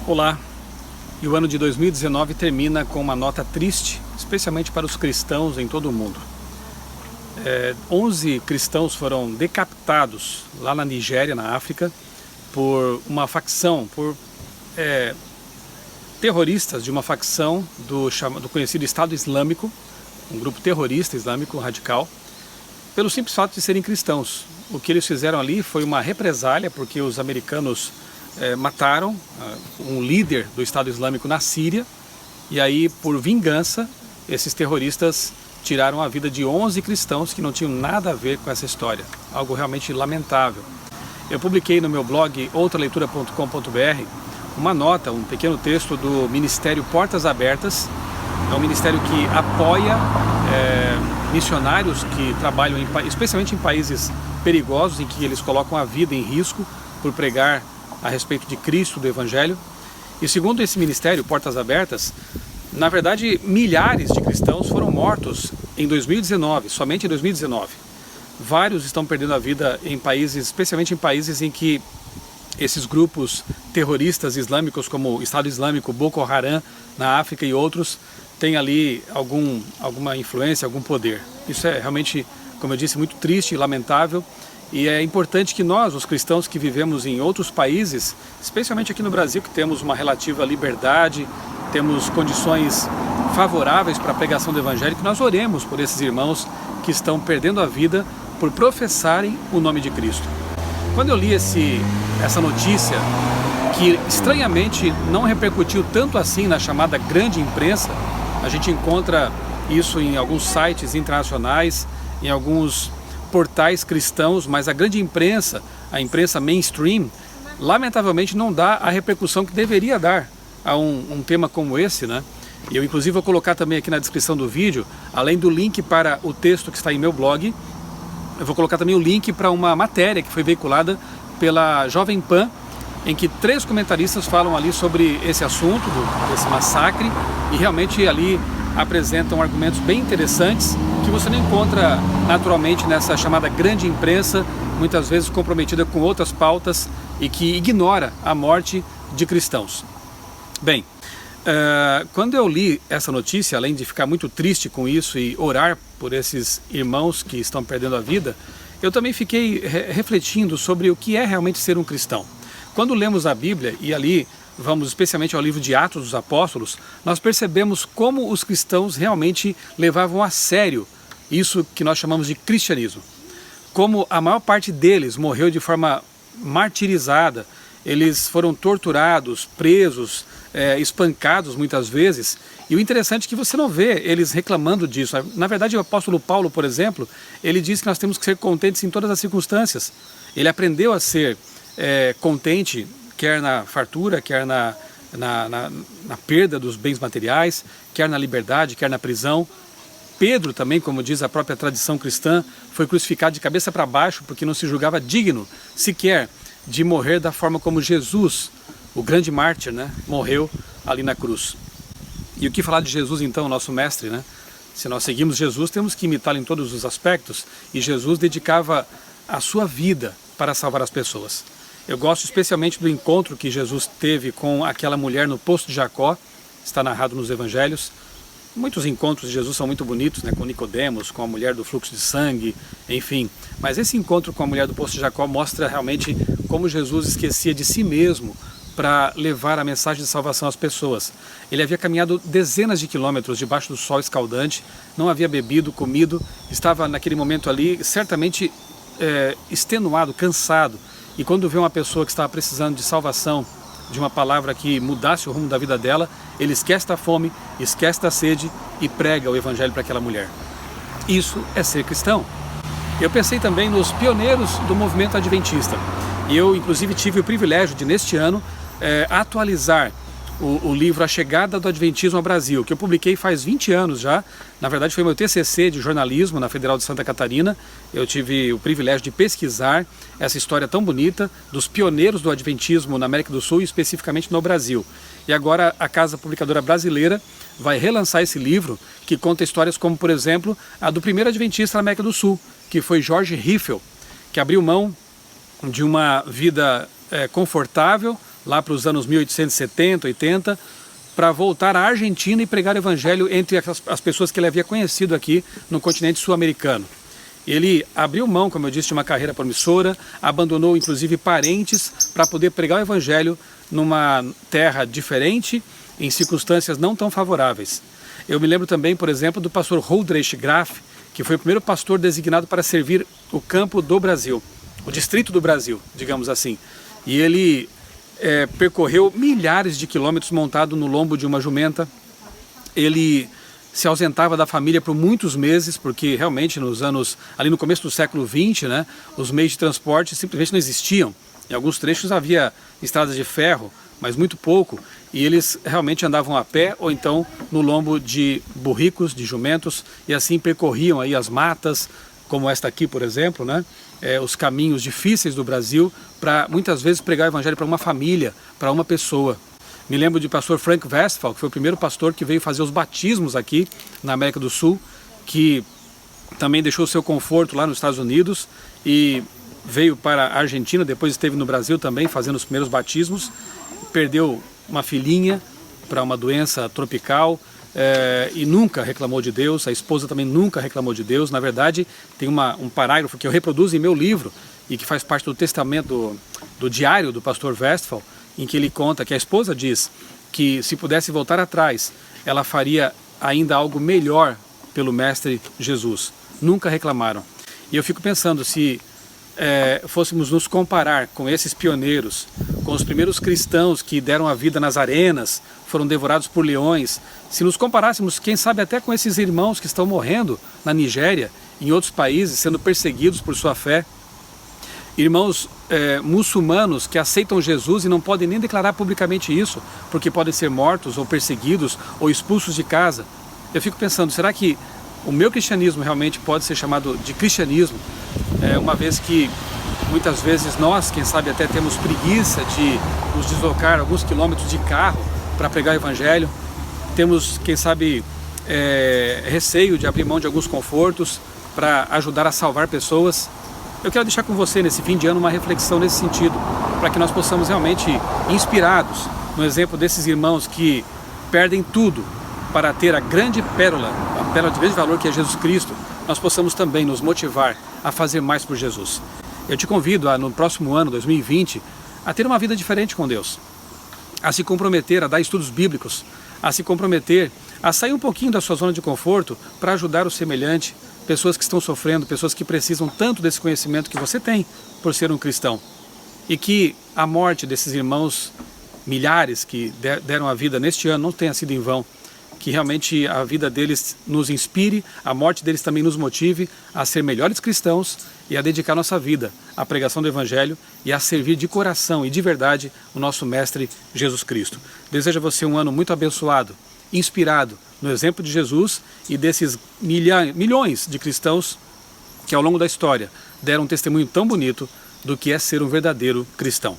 Olá, e o ano de 2019 termina com uma nota triste, especialmente para os cristãos em todo o mundo. 11 cristãos foram decapitados lá na Nigéria, na África, por uma facção, por terroristas de uma facção do conhecido Estado Islâmico, um grupo terrorista islâmico radical, pelo simples fato de serem cristãos. O que eles fizeram ali foi uma represália, porque os americanos mataram um líder do Estado Islâmico na Síria, e aí, por vingança, esses terroristas tiraram a vida de 11 cristãos que não tinham nada a ver com essa história. Algo realmente lamentável. Eu publiquei no meu blog outraleitura.com.br uma nota, um pequeno texto do Ministério Portas Abertas. É um ministério que apoia missionários que trabalham especialmente em países perigosos, em que eles colocam a vida em risco por pregar a respeito de Cristo, do Evangelho. E segundo esse ministério, Portas Abertas, na verdade milhares de cristãos foram mortos em 2019, somente em 2019. Vários estão perdendo a vida em países, especialmente em países em que esses grupos terroristas islâmicos, como o Estado Islâmico, Boko Haram, na África e outros, têm ali alguma influência, algum poder. Isso é realmente, como eu disse, muito triste e lamentável. E é importante que nós, os cristãos que vivemos em outros países, especialmente aqui no Brasil, que temos uma relativa liberdade, temos condições favoráveis para a pregação do Evangelho, que nós oremos por esses irmãos que estão perdendo a vida por professarem o nome de Cristo. Quando eu li essa notícia, que estranhamente não repercutiu tanto assim na chamada grande imprensa, a gente encontra isso em alguns sites internacionais, em alguns portais cristãos, mas a grande imprensa, a imprensa mainstream, lamentavelmente não dá a repercussão que deveria dar a um tema como esse, né? E eu inclusive vou colocar também aqui na descrição do vídeo, além do link para o texto que está em meu blog, eu vou colocar também o link para uma matéria que foi veiculada pela Jovem Pan, em que 3 comentaristas falam ali sobre esse assunto, desse massacre, e realmente ali apresentam argumentos bem interessantes que você não encontra naturalmente nessa chamada grande imprensa, muitas vezes comprometida com outras pautas e que ignora a morte de cristãos. Bem, quando eu li essa notícia, além de ficar muito triste com isso e orar por esses irmãos que estão perdendo a vida, eu também fiquei refletindo sobre o que é realmente ser um cristão. Quando lemos a Bíblia, e ali vamos especialmente ao livro de Atos dos Apóstolos, nós percebemos como os cristãos realmente levavam a sério isso que nós chamamos de cristianismo. Como a maior parte deles morreu de forma martirizada, eles foram torturados, presos, espancados muitas vezes, e o interessante é que você não vê eles reclamando disso. Na verdade, o apóstolo Paulo, por exemplo, ele diz que nós temos que ser contentes em todas as circunstâncias. Ele aprendeu a ser contente, quer na fartura, quer na perda dos bens materiais, quer na liberdade, quer na prisão. Pedro também, como diz a própria tradição cristã, foi crucificado de cabeça para baixo porque não se julgava digno sequer de morrer da forma como Jesus, o grande mártir, né, morreu ali na cruz. E o que falar de Jesus então, nosso mestre, né? Se nós seguimos Jesus, temos que imitá-lo em todos os aspectos, e Jesus dedicava a sua vida para salvar as pessoas. Eu gosto especialmente do encontro que Jesus teve com aquela mulher no Poço de Jacó, está narrado nos Evangelhos. Muitos encontros de Jesus são muito bonitos, né, com Nicodemos, com a mulher do fluxo de sangue, enfim. Mas esse encontro com a mulher do Poço de Jacó mostra realmente como Jesus esquecia de si mesmo para levar a mensagem de salvação às pessoas. Ele havia caminhado dezenas de quilômetros debaixo do sol escaldante, não havia bebido, comido, estava naquele momento ali certamente extenuado, cansado. E quando vê uma pessoa que estava precisando de salvação, de uma palavra que mudasse o rumo da vida dela, ele esquece da fome, esquece da sede e prega o Evangelho para aquela mulher. Isso é ser cristão. Eu pensei também nos pioneiros do movimento adventista. E eu, inclusive, tive o privilégio de, neste ano, atualizar o livro A Chegada do Adventismo ao Brasil, que eu publiquei faz 20 anos já. Na verdade foi meu TCC de jornalismo na Federal de Santa Catarina. Eu tive o privilégio de pesquisar essa história tão bonita dos pioneiros do Adventismo na América do Sul e especificamente no Brasil. E agora a Casa Publicadora Brasileira vai relançar esse livro, que conta histórias como, por exemplo, a do primeiro adventista na América do Sul, que foi George Riffel, que abriu mão de uma vida confortável, lá para os anos 1870, 80, para voltar à Argentina e pregar o evangelho entre as pessoas que ele havia conhecido aqui no continente sul-americano. Ele abriu mão, como eu disse, de uma carreira promissora, abandonou inclusive parentes para poder pregar o evangelho numa terra diferente, em circunstâncias não tão favoráveis. Eu me lembro também, por exemplo, do pastor Huldreich Graf, que foi o primeiro pastor designado para servir o campo do Brasil, o distrito do Brasil, digamos assim. E ele percorreu milhares de quilômetros montado no lombo de uma jumenta. Ele se ausentava da família por muitos meses, porque realmente nos anos, ali no começo do século XX, né, os meios de transporte simplesmente não existiam. Em alguns trechos havia estradas de ferro, mas muito pouco, e eles realmente andavam a pé ou então no lombo de burricos, de jumentos, e assim percorriam aí as matas, como esta aqui, por exemplo, né, os caminhos difíceis do Brasil, para muitas vezes pregar o evangelho para uma família, para uma pessoa. Me lembro de pastor Frank Westphal, que foi o primeiro pastor que veio fazer os batismos aqui na América do Sul, que também deixou seu conforto lá nos Estados Unidos e veio para a Argentina, depois esteve no Brasil também fazendo os primeiros batismos, perdeu uma filhinha para uma doença tropical e nunca reclamou de Deus, a esposa também nunca reclamou de Deus. Na verdade, tem um parágrafo que eu reproduzo em meu livro e que faz parte do testamento do diário do pastor Westphal, em que ele conta que a esposa diz que se pudesse voltar atrás, ela faria ainda algo melhor pelo Mestre Jesus. Nunca reclamaram. E eu fico pensando, se fôssemos nos comparar com esses pioneiros, com os primeiros cristãos que deram a vida nas arenas, foram devorados por leões, se nos comparássemos, quem sabe até com esses irmãos que estão morrendo na Nigéria, em outros países, sendo perseguidos por sua fé, irmãos muçulmanos que aceitam Jesus e não podem nem declarar publicamente isso, porque podem ser mortos ou perseguidos ou expulsos de casa. Eu fico pensando, será que o meu cristianismo realmente pode ser chamado de cristianismo, uma vez que muitas vezes nós, quem sabe até temos preguiça de nos deslocar alguns quilômetros de carro para pregar o evangelho, temos, quem sabe, receio de abrir mão de alguns confortos para ajudar a salvar pessoas. Eu quero deixar com você nesse fim de ano uma reflexão nesse sentido, para que nós possamos realmente, inspirados no exemplo desses irmãos que perdem tudo para ter a grande pérola, a pérola de grande valor que é Jesus Cristo, nós possamos também nos motivar a fazer mais por Jesus. Eu te convido no próximo ano, 2020, a ter uma vida diferente com Deus, a se comprometer a dar estudos bíblicos, a se comprometer a sair um pouquinho da sua zona de conforto para ajudar o semelhante, pessoas que estão sofrendo, pessoas que precisam tanto desse conhecimento que você tem por ser um cristão. E que a morte desses irmãos, milhares que deram a vida neste ano, não tenha sido em vão. Que realmente a vida deles nos inspire, a morte deles também nos motive a ser melhores cristãos e a dedicar nossa vida à pregação do Evangelho e a servir de coração e de verdade o nosso Mestre Jesus Cristo. Desejo a você um ano muito abençoado, inspirado no exemplo de Jesus e desses milhões de cristãos que ao longo da história deram um testemunho tão bonito do que é ser um verdadeiro cristão.